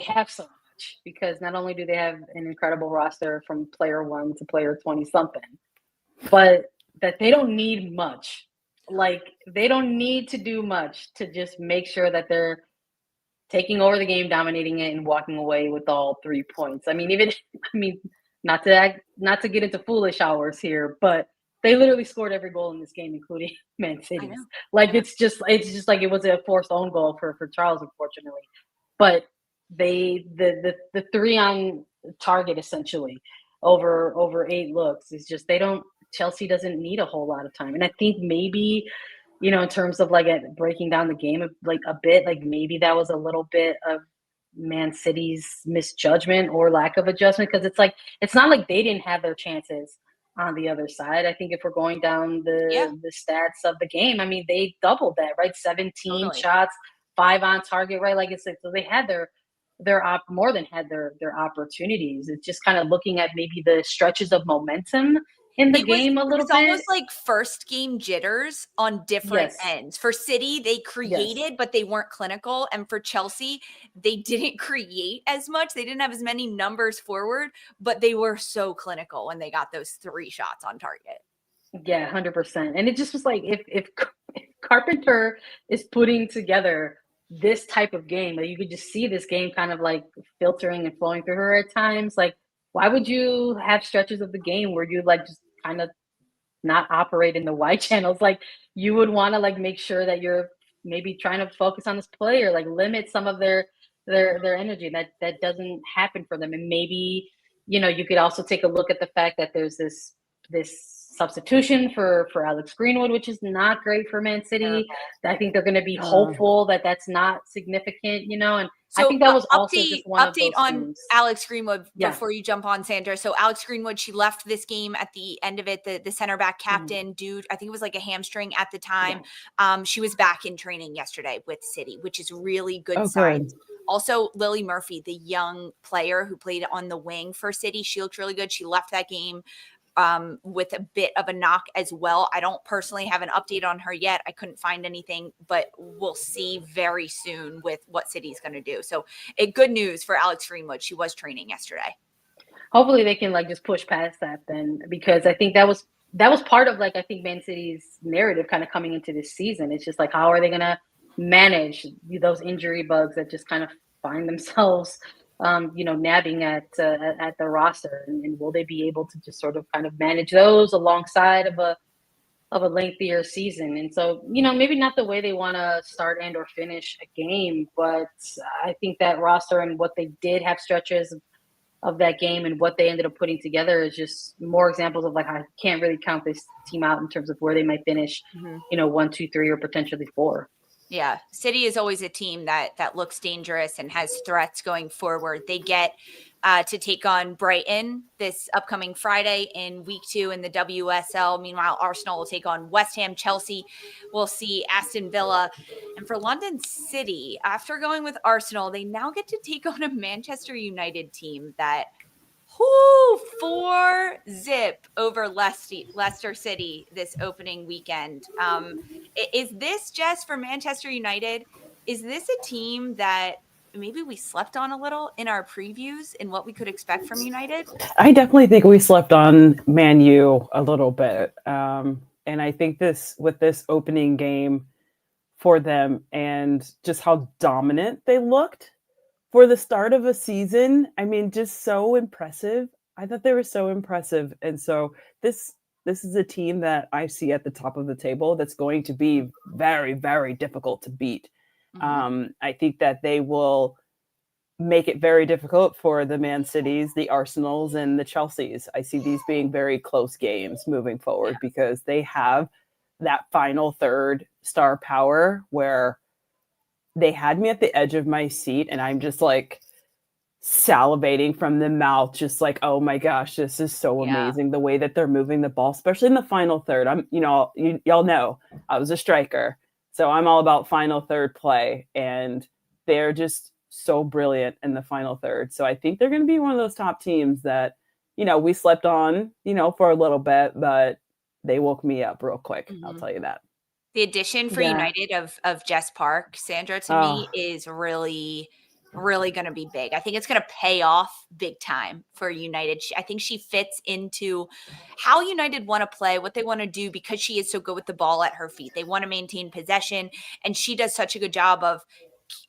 have so much, because not only do they have an incredible roster from player 1 to player 20 something, but that they don't need much. Like they don't need to do much to just make sure that they're taking over the game, dominating it, and walking away with all 3 points. I mean, not to get into foolish hours here, but they literally scored every goal in this game, including Man City's. Like it's just like it was a forced own goal for Charles, unfortunately. But the 3 on target essentially over 8 looks is just Chelsea doesn't need a whole lot of time. And I think maybe, in terms of like breaking down the game like a bit, like maybe that was a little bit of Man City's misjudgment or lack of adjustment, because it's not like they didn't have their chances on the other side. I think if we're going down the stats of the game, I mean, they doubled that, right? 17 shots, 5 on target, right? Like it's like, so they had more than had their opportunities. It's just kind of looking at maybe the stretches of momentum in the game a little bit. It's almost like first game jitters on different ends. For City, they created, but they weren't clinical. And for Chelsea, they didn't create as much. They didn't have as many numbers forward, but they were so clinical when they got those 3 shots on target. Yeah, 100%. And it just was like, if Carpenter is putting together this type of game, like you could just see this game kind of like filtering and flowing through her at times. Like, why would you have stretches of the game where you like just kind of not operate in the wide channels? Like you would want to like make sure that you're maybe trying to focus on this player, like limit some of their energy. That doesn't happen for them. And maybe, you could also take a look at the fact that there's this substitution for Alex Greenwood, which is not great for Man City. I think they're going to be hopeful that that's not significant, and so I think that was also just one of those on things. Alex Greenwood before you jump on, Sandra. So Alex Greenwood, she left this game at the end of it. The center back captain, dude, I think it was like a hamstring at the time. She was back in training yesterday with City, which is really good signs. Good. Also, Lily Murphy, the young player who played on the wing for City, she looked really good. She left that game with a bit of a knock as well. I don't personally have an update on her yet. I couldn't find anything, but we'll see very soon with what City's going to do. So good news for Alex Greenwood. She was training yesterday. Hopefully they can like just push past that then, because I think that was part of like, I think Man City's narrative kind of coming into this season. It's just like, how are they going to manage those injury bugs that just kind of find themselves, nabbing at the roster, and will they be able to just sort of kind of manage those alongside of a lengthier season? And so, maybe not the way they want to start and or finish a game, but I think that roster and what they did have stretches of that game and what they ended up putting together is just more examples of like, I can't really count this team out in terms of where they might finish, 1, 2, 3, or potentially 4. Yeah. City is always a team that looks dangerous and has threats going forward. They get to take on Brighton this upcoming Friday in week 2 in the WSL. Meanwhile, Arsenal will take on West Ham. Chelsea will see Aston Villa. And for London City, after going with Arsenal, they now get to take on a Manchester United team that 4-zip over Leicester City this opening weekend. Is this just for Manchester United? Is this a team that maybe we slept on a little in our previews and what we could expect from United? I definitely think we slept on Man U a little bit. And I think with this opening game for them and just how dominant they looked for the start of a season, I mean, just so impressive. I thought they were so impressive. And so this is a team that I see at the top of the table that's going to be very, very difficult to beat. I think that they will make it very difficult for the Man Cities, the Arsenals, and the Chelseas. I see these being very close games moving forward because they have that final third star power where they had me at the edge of my seat and I'm just like salivating from the mouth, just like, oh my gosh, this is so amazing. The way that they're moving the ball, especially in the final third. Y'all know I was a striker, so I'm all about final third play, and they're just so brilliant in the final third. So I think they're going to be one of those top teams that, we slept on, for a little bit, but they woke me up real quick. I'll tell you that. The addition for United of Jess Park, Sandra, to me is really, really going to be big. I think it's going to pay off big time for United. I think she fits into how United want to play, what they want to do, because she is so good with the ball at her feet. They want to maintain possession, and she does such a good job of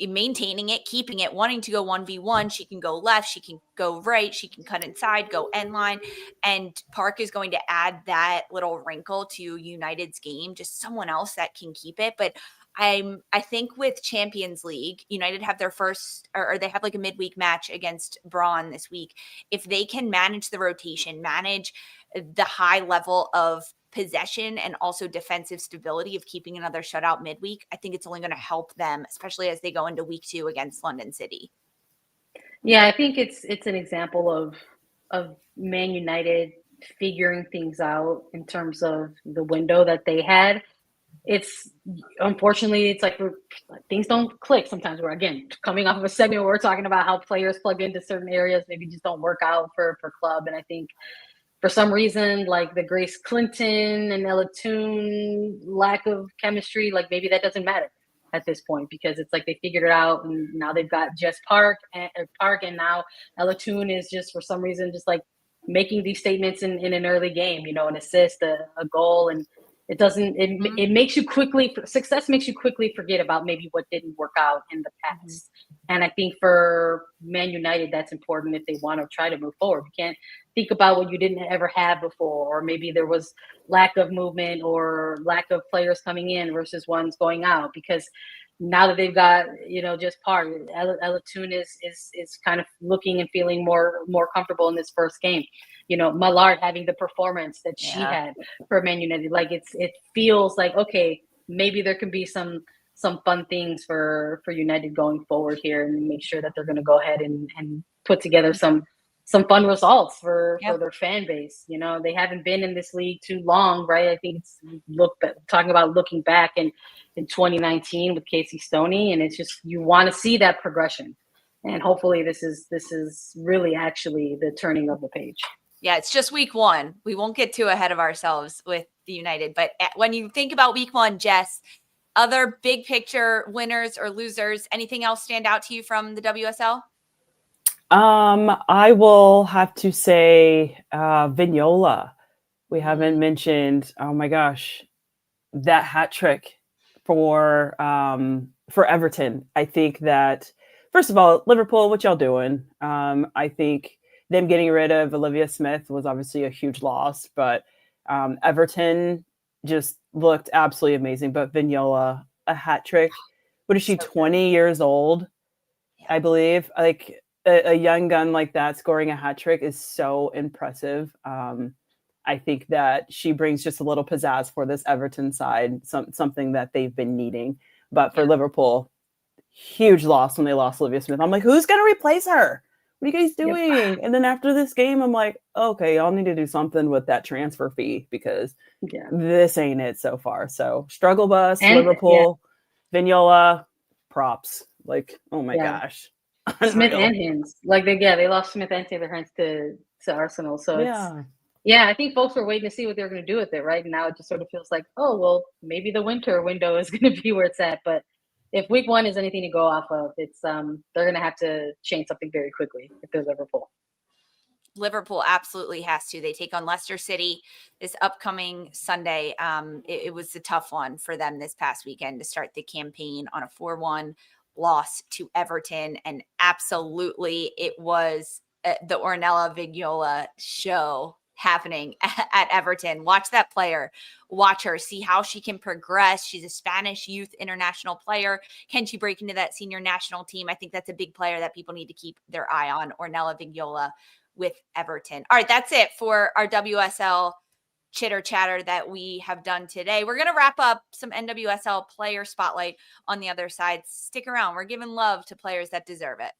maintaining it, keeping it, wanting to go 1v1. She can go left, she can go right, she can cut inside, go end line. And Park is going to add that little wrinkle to United's game, just someone else that can keep it. But I think with Champions League, United have their first, or they have like a midweek match against Braun this week. If they can manage the rotation, manage the high level of possession and also defensive stability of keeping another shutout midweek, I think it's only going to help them, especially as they go into week 2 against London City. Yeah, I think it's an example of Man United figuring things out in terms of the window that they had. It's unfortunately, it's like things don't click sometimes. We're again coming off of a segment where we're talking about how players plug into certain areas, maybe just don't work out for club. And I think for some reason, like the Grace Clinton and Ella Toone lack of chemistry, like maybe that doesn't matter at this point because it's like they figured it out and now they've got Jess Park and now Ella Toone is just for some reason just like making these statements in an early game, an assist, a goal, and it doesn't it makes you success makes you quickly forget about maybe what didn't work out in the past. And I think for Man United that's important if they want to try to move forward. You can't think about what you didn't ever have before, or maybe there was lack of movement or lack of players coming in versus ones going out, because now that they've got just Park, Ella Toone is kind of looking and feeling more comfortable in this first game. Mallard having the performance that she had for Man United, like it feels like okay, maybe there can be some fun things for United going forward here, and make sure that they're going to go ahead and put together some fun results for their fan base. They haven't been in this league too long, right? I think it's talking about looking back in 2019 with Casey Stoney, and it's just you want to see that progression, and hopefully this is really actually the turning of the page. Yeah, it's just week 1. We won't get too ahead of ourselves with the United, but when you think about week 1, Jess, other big picture winners or losers, anything else stand out to you from the WSL? I will have to say Vignola. We haven't mentioned, oh my gosh, that hat trick for for Everton, I think that, first of all, Liverpool, what y'all doing? I think them getting rid of Olivia Smith was obviously a huge loss, but Everton just looked absolutely amazing. But Vignola, a hat trick. What is she, 20 years old? Yeah. I believe. Like a young gun like that scoring a hat trick is so impressive. I think that she brings just a little pizzazz for this Everton side, something that they've been needing. But for Liverpool, huge loss when they lost Olivia Smith. I'm like, who's going to replace her? What are you guys doing? Yep. And then after this game, I'm like, okay, y'all need to do something with that transfer fee because this ain't it so far. So struggle bus, Liverpool, Vignola, props. Like, oh my gosh. Smith and Hines. Like they lost Smith and Taylor Hines to Arsenal. So I think folks were waiting to see what they were going to do with it, right? And now it just sort of feels like, oh, well, maybe the winter window is going to be where it's at. But if week one is anything to go off of, it's they're going to have to change something very quickly if they're Liverpool. Liverpool absolutely has to. They take on Leicester City this upcoming Sunday. It was a tough one for them this past weekend to start the campaign on a 4-1 loss to Everton. And absolutely, it was the Ornella Vignola show happening at Everton. Watch that player. Watch her. See how she can progress. She's a Spanish youth international player. Can she break into that senior national team? I think that's a big player that people need to keep their eye on. Ornella Vignola with Everton. All right, that's it for our WSL chitter chatter that we have done today. We're going to wrap up some NWSL player spotlight on the other side. Stick around. We're giving love to players that deserve it.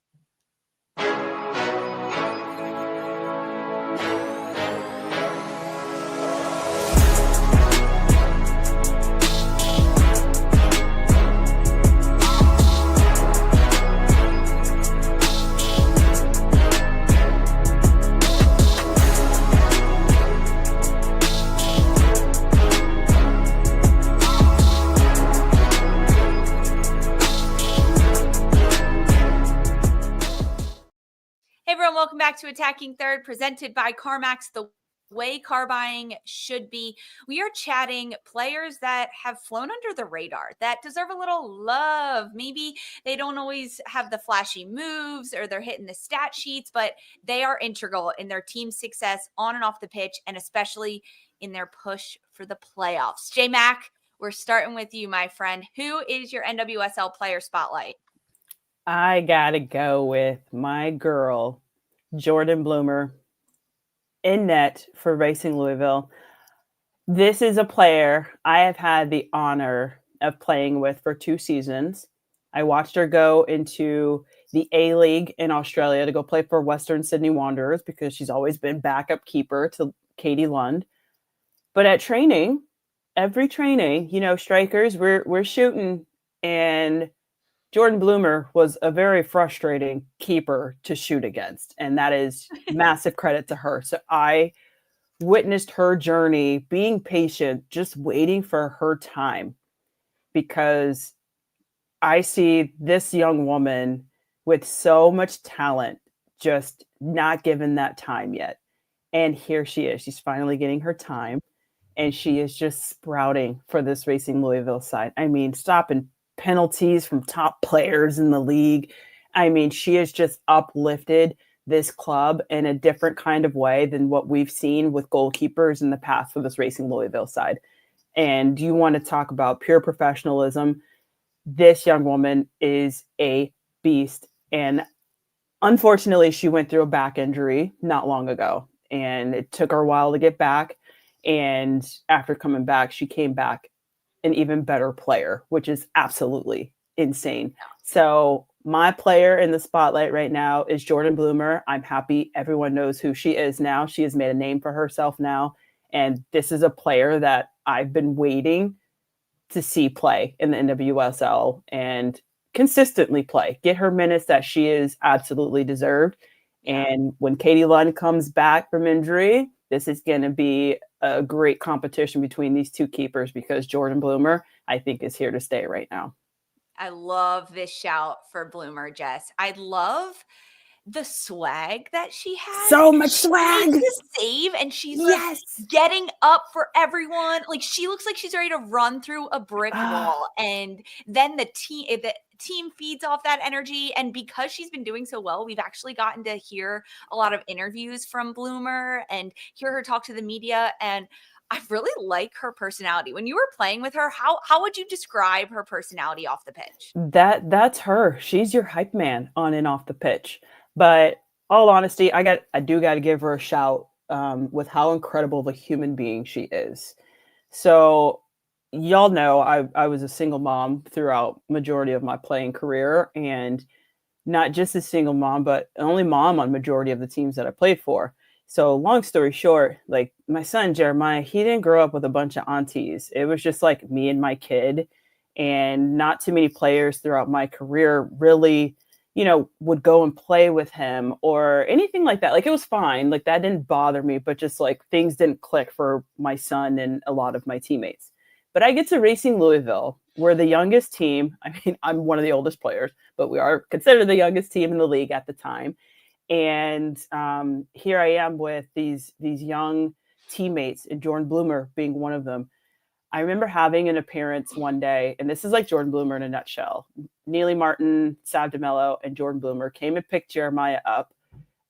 Welcome back to Attacking Third, presented by CarMax, the way car buying should be. We are chatting players that have flown under the radar, that deserve a little love. Maybe they don't always have the flashy moves or they're hitting the stat sheets, but they are integral in their team's success on and off the pitch, and especially in their push for the playoffs. J-Mac, we're starting with you, my friend. Who is your NWSL player spotlight? I gotta go with my girl, Jordyn Bloomer, in net for Racing Louisville. This is a player I have had the honor of playing with for 2 seasons. I watched her go into the A-League in Australia to go play for Western Sydney Wanderers because she's always been backup keeper to Katie Lund. But at training, every training, strikers, we're shooting, and Jordyn Bloomer was a very frustrating keeper to shoot against, and that is massive credit to her. So I witnessed her journey, being patient, just waiting for her time, because I see this young woman with so much talent just not given that time yet. And here she is. She's finally getting her time, and she is just sprouting for this Racing Louisville side. I mean, stopping penalties from top players in the league. I mean, she has just uplifted this club in a different kind of way than what we've seen with goalkeepers in the past for this Racing Louisville side. And you want to talk about pure professionalism. This young woman is a beast. And unfortunately, she went through a back injury not long ago, and it took her a while to get back. And after coming back, she came back an even better player, which is absolutely insane. So my player in the spotlight right now is Jordyn Bloomer. I'm happy everyone knows who she is now. She has made a name for herself now. And this is a player that I've been waiting to see play in the NWSL and consistently play, get her minutes that she is absolutely deserved. And when Katie Lund comes back from injury, this is going to be a great competition between these two keepers, because Jordyn Bloomer, I think, is here to stay right now. I love this shout for Bloomer, Jess. I love the swag that she has. So much swag. She makes a save and she's like getting up for everyone. Like she looks like she's ready to run through a brick wall. And then the team feeds off that energy. And because she's been doing so well, we've actually gotten to hear a lot of interviews from Bloomer and hear her talk to the media. And I really like her personality. When you were playing with her, how would you describe her personality off the pitch? That's her. She's your hype man on and off the pitch. But all honesty, I do got to give her a shout with how incredible of a human being she is. So y'all know I was a single mom throughout majority of my playing career, and not just a single mom, but only mom on majority of the teams that I played for. So long story short, like my son, Jeremiah, he didn't grow up with a bunch of aunties. It was just like me and my kid, and not too many players throughout my career really, would go and play with him or anything like that. Like it was fine. Like that didn't bother me, but just like things didn't click for my son and a lot of my teammates. But I get to Racing Louisville. We're the youngest team. I mean, I'm one of the oldest players, but we are considered the youngest team in the league at the time. And here I am with these young teammates, and Jordyn Bloomer being one of them. I remember having an appearance one day, and this is like Jordyn Bloomer in a nutshell. Neely Martin, Sav DeMello, and Jordyn Bloomer came and picked Jeremiah up.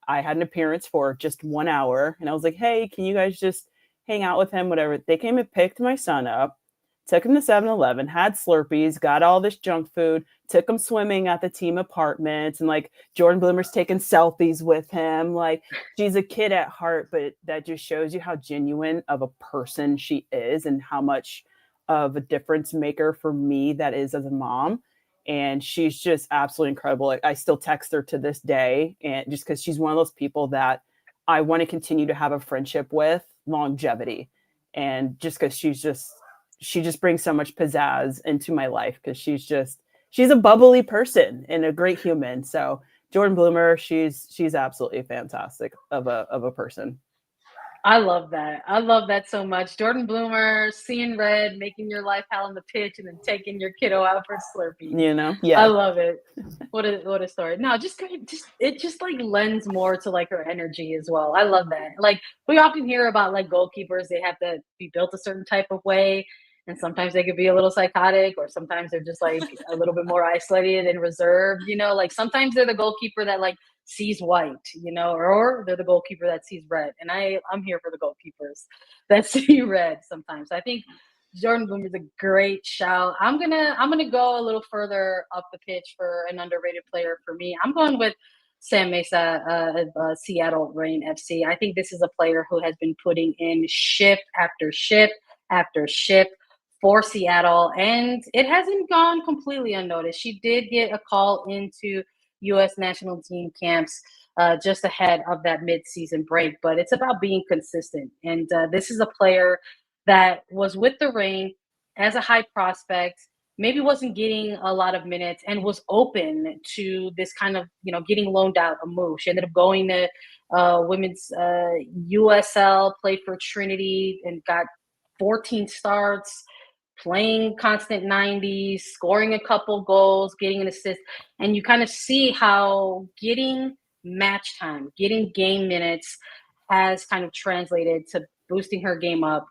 I had an appearance for just 1 hour, and I was like, hey, can you guys just hang out with him, whatever. They came and picked my son up, took him to 7-Eleven, had Slurpees, got all this junk food, took him swimming at the team apartments, and like Jordyn Bloomer's taking selfies with him. Like she's a kid at heart, but that just shows you how genuine of a person she is and how much of a difference maker for me that is as a mom. And she's just absolutely incredible. Like, I still text her to this day, and just because she's one of those people that I want to continue to have a friendship with longevity. And just because she just brings so much pizzazz into my life, because she's a bubbly person and a great human. So Jordyn Bloomer, she's absolutely fantastic of a person. I love that. I love that so much. Jordyn Bloomer, seeing red, making your life hell on the pitch, and then taking your kiddo out for Slurpee. Yeah. I love it. What a story. No, it just like lends more to like her energy as well. I love that. Like we often hear about like goalkeepers, they have to be built a certain type of way. And sometimes they could be a little psychotic, or sometimes they're just like a little bit more isolated and reserved, like sometimes they're the goalkeeper that like sees white, or they're the goalkeeper that sees red. And I'm here for the goalkeepers that see red sometimes. I think Jordyn Bloomer is a great shout. I'm gonna go a little further up the pitch for an underrated player for me. I'm going with Sam Meza, Seattle Reign FC. I think this is a player who has been putting in shift after shift after shift for Seattle, and it hasn't gone completely unnoticed. She did get a call into U.S. national team camps just ahead of that mid-season break, but it's about being consistent. And this is a player that was with the Reign as a high prospect, maybe wasn't getting a lot of minutes, and was open to this kind of, getting loaned out a move. She ended up going to women's USL, played for Trinity, and got 14 starts, playing constant 90s, scoring a couple goals, getting an assist. And you kind of see how getting match time, getting game minutes has kind of translated to boosting her game up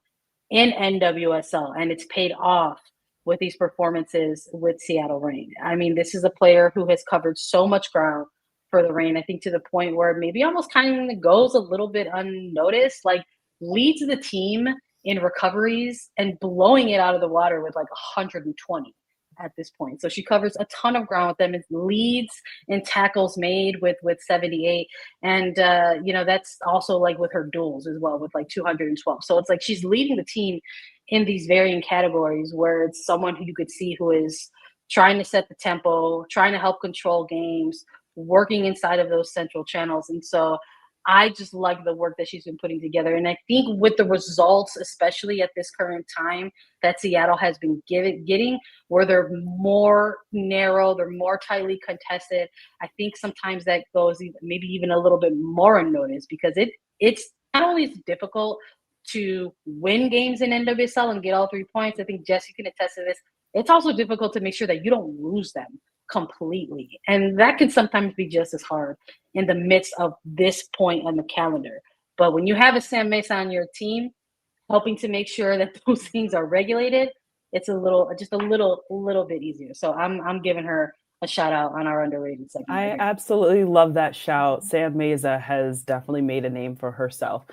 in NWSL. And it's paid off with these performances with Seattle Reign. I mean, this is a player who has covered so much ground for the Reign, I think to the point where maybe almost kind of goes a little bit unnoticed, like leads the team in recoveries and blowing it out of the water with like 120 at this point. So she covers a ton of ground with them. It leads in tackles made with 78. And, that's also like with her duels as well with like 212. So it's like she's leading the team in these varying categories where it's someone who you could see who is trying to set the tempo, trying to help control games, working inside of those central channels. And so I just like the work that she's been putting together. And I think with the results, especially at this current time that Seattle has been getting, where they're more narrow, they're more tightly contested, I think sometimes that goes maybe even a little bit more unnoticed, because it's not only is it difficult to win games in NWSL and get all 3 points. I think Jesse can attest to this. It's also difficult to make sure that you don't lose them completely. And that can sometimes be just as hard in the midst of this point on the calendar. But when you have a Sam Meza on your team, helping to make sure that those things are regulated, it's a little bit easier. So I'm giving her a shout out on our underrated segment. I absolutely love that shout. Sam Meza has definitely made a name for herself.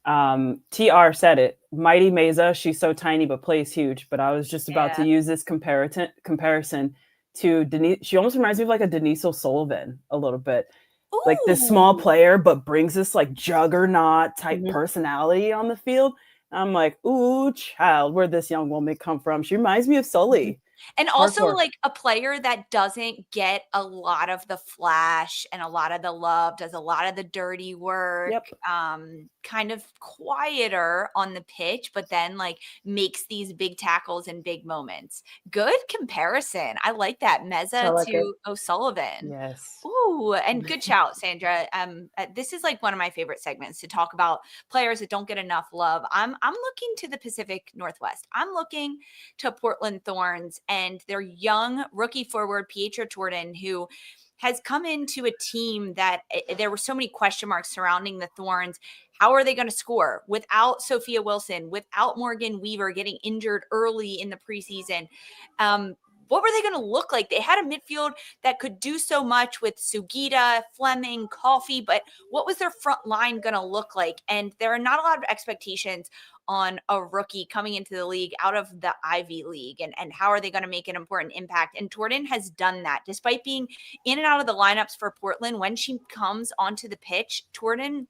TR said it. Mighty Meza, she's so tiny but plays huge. But I was just about to use this comparison to Denise. She almost reminds me of like a Denise O'Sullivan a little bit. Ooh. Like this small player, but brings this like juggernaut type personality on the field. I'm like, ooh, child, where'd this young woman come from? She reminds me of Sully. And also like a player that doesn't get a lot of the flash and a lot of the love, does a lot of the dirty work, kind of quieter on the pitch, but then like makes these big tackles and big moments. Good comparison. I like that. Meza to O'Sullivan. Yes. Ooh, and good shout, Sandra. This is like one of my favorite segments to talk about players that don't get enough love. I'm looking to the Pacific Northwest. I'm looking to Portland Thorns and their young rookie forward, Pietra Tordin, who has come into a team that there were so many question marks surrounding the Thorns. How are they going to score without Sophia Wilson, without Morgan Weaver getting injured early in the preseason? What were they going to look like? They had a midfield that could do so much with Sugita, Fleming, Coffey, but what was their front line going to look like? And there are not a lot of expectations on a rookie coming into the league out of the Ivy League, and how are they going to make an important impact? And Tordin has done that. Despite being in and out of the lineups for Portland, when she comes onto the pitch, Tordin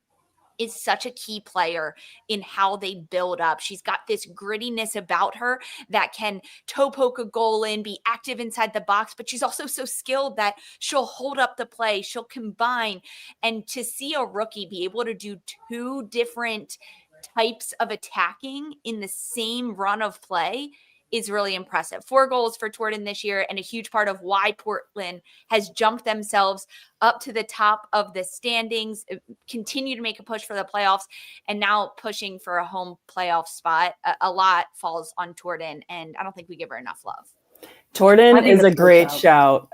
is such a key player in how they build up. She's got this grittiness about her that can toe poke a goal in, be active inside the box, but she's also so skilled that she'll hold up the play, she'll combine. And to see a rookie be able to do two different types of attacking in the same run of play is really impressive. 4 goals for Tordin this year, and a huge part of why Portland has jumped themselves up to the top of the standings, continue to make a push for the playoffs, and now pushing for a home playoff spot. A lot falls on Tordin, and I don't think we give her enough love. Tordin is a great shout.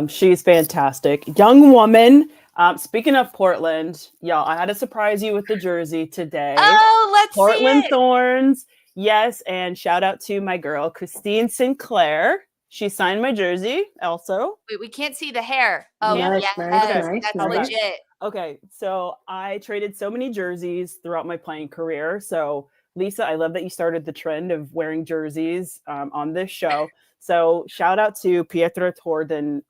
She's fantastic. Young woman. Speaking of Portland, y'all, I had to surprise you with the jersey today. Oh, let's Portland see it. Thorns. Yes, and shout out to my girl, Christine Sinclair. She signed my jersey also. Wait, we can't see the hair. Oh, nice, yes, that's legit. Okay, so I traded so many jerseys throughout my playing career. So, Lisa, I love that you started the trend of wearing jerseys on this show. So, shout out to Pietra Tordin,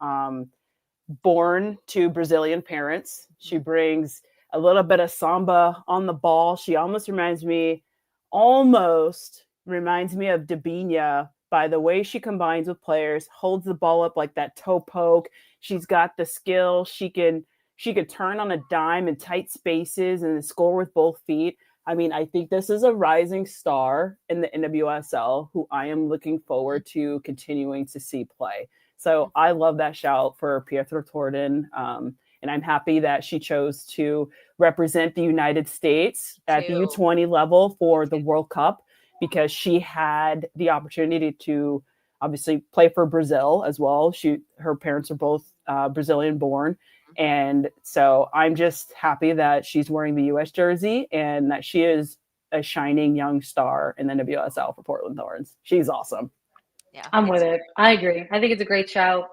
born to Brazilian parents. She brings a little bit of samba on the ball. She almost reminds me of Debinha by the way she combines with players, holds the ball up like that toe poke. She's got the skill. She could turn on a dime in tight spaces and score with both feet. I mean, I think this is a rising star in the NWSL who I am looking forward to continuing to see play. So I love that shout for Pietra Tordin. And I'm happy that she chose to represent the United States at the U20 level for the World Cup, because she had the opportunity to obviously play for Brazil as well. Her parents are both Brazilian born. And so I'm just happy that she's wearing the U.S. jersey and that she is a shining young star in the WSL for Portland Thorns. She's awesome. Yeah, I'm with it. I agree. I think it's a great shout.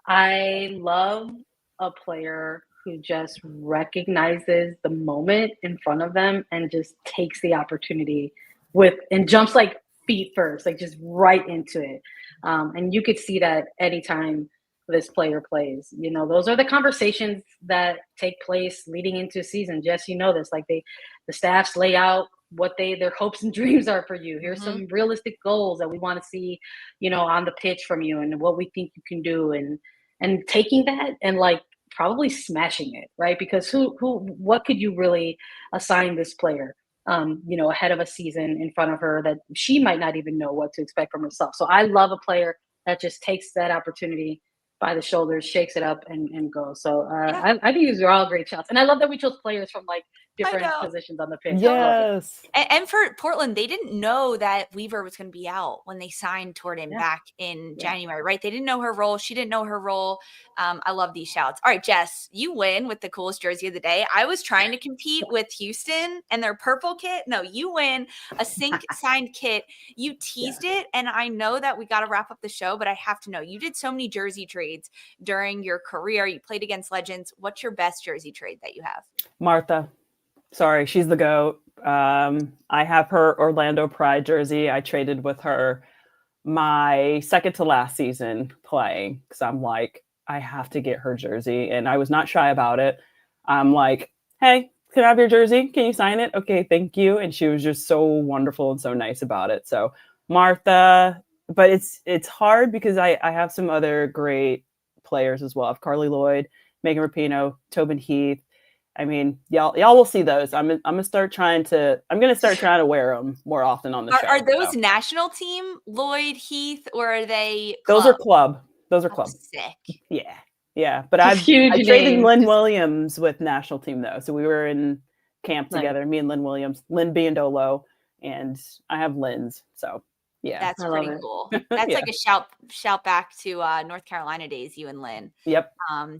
I love a player who just recognizes the moment in front of them and just takes the opportunity and jumps like feet first, like just right into it. And you could see that anytime this player plays. You know, those are the conversations that take place leading into a season. Jess, you know this, like the staffs lay out what their hopes and dreams are for you. Here's some realistic goals that we want to see, you know, on the pitch from you and what we think you can do, and taking that and like probably smashing it, right? Because what could you really assign this player, you know, ahead of a season in front of her that she might not even know what to expect from herself. So I love a player that just takes that opportunity by the shoulders, shakes it up, and goes. So I think these are all great shots. And I love that we chose players from like different positions on the pitch. Yes. And for Portland, they didn't know that Weaver was going to be out when they signed Tordin back in January, right? They didn't know her role. She didn't know her role. I love these shouts. All right, Jess, you win with the coolest jersey of the day. I was trying to compete with Houston and their purple kit. No, you win a Sync signed kit. You teased it, and I know that we got to wrap up the show, but I have to know, you did so many jersey trades during your career. You played against legends. What's your best jersey trade that you have? Martha. Sorry, she's the GOAT. I have her Orlando Pride jersey. I traded with her my second to last season playing because I'm like, I have to get her jersey. And I was not shy about it. I'm like, hey, can I have your jersey? Can you sign it? Okay, thank you. And she was just so wonderful and so nice about it. So Martha, but it's hard because I have some other great players as well. I have Carly Lloyd, Megan Rapinoe, Tobin Heath. I mean, y'all will see those. I'm gonna start trying to wear them more often on the show. Are those national team, Lloyd, Heath, or are they club? Those are club. Those are club. Sick. Yeah. But I traded Lynn Williams with national team though, so we were in camp together. Me and Lynn Williams, Lynn Biondolo, and I have Lynn's. So yeah, that's pretty cool. That's like a shout back to North Carolina days, you and Lynn. Yep.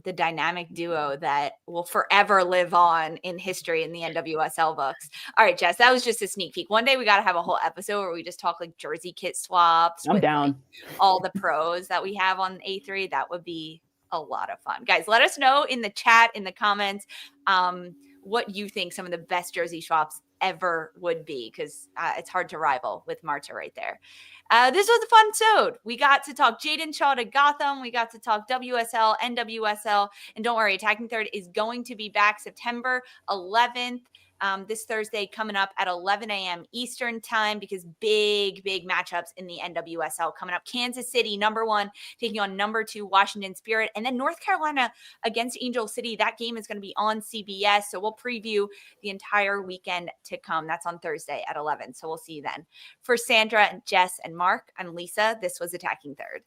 The dynamic duo that will forever live on in history in the NWSL books. All right, Jess, that was just a sneak peek. One day we got to have a whole episode where we just talk like jersey kit swaps. I'm down. Like, all the pros that we have on A3. That would be a lot of fun. Guys, let us know in the chat, in the comments, what you think some of the best jersey swaps ever would be, because it's hard to rival with Marta right there. This was a fun episode. We got to talk Jaedyn Shaw to Gotham. We got to talk WSL, NWSL, and don't worry, Attacking Third is going to be back September 11th. This Thursday coming up at 11 a.m. Eastern time, because big matchups in the NWSL coming up. Kansas City, number 1, taking on number 2, Washington Spirit. And then North Carolina against Angel City. That game is going to be on CBS. So we'll preview the entire weekend to come. That's on Thursday at 11. So we'll see you then. For Sandra, Jess, and Mark, I'm Lisa. This was Attacking Third.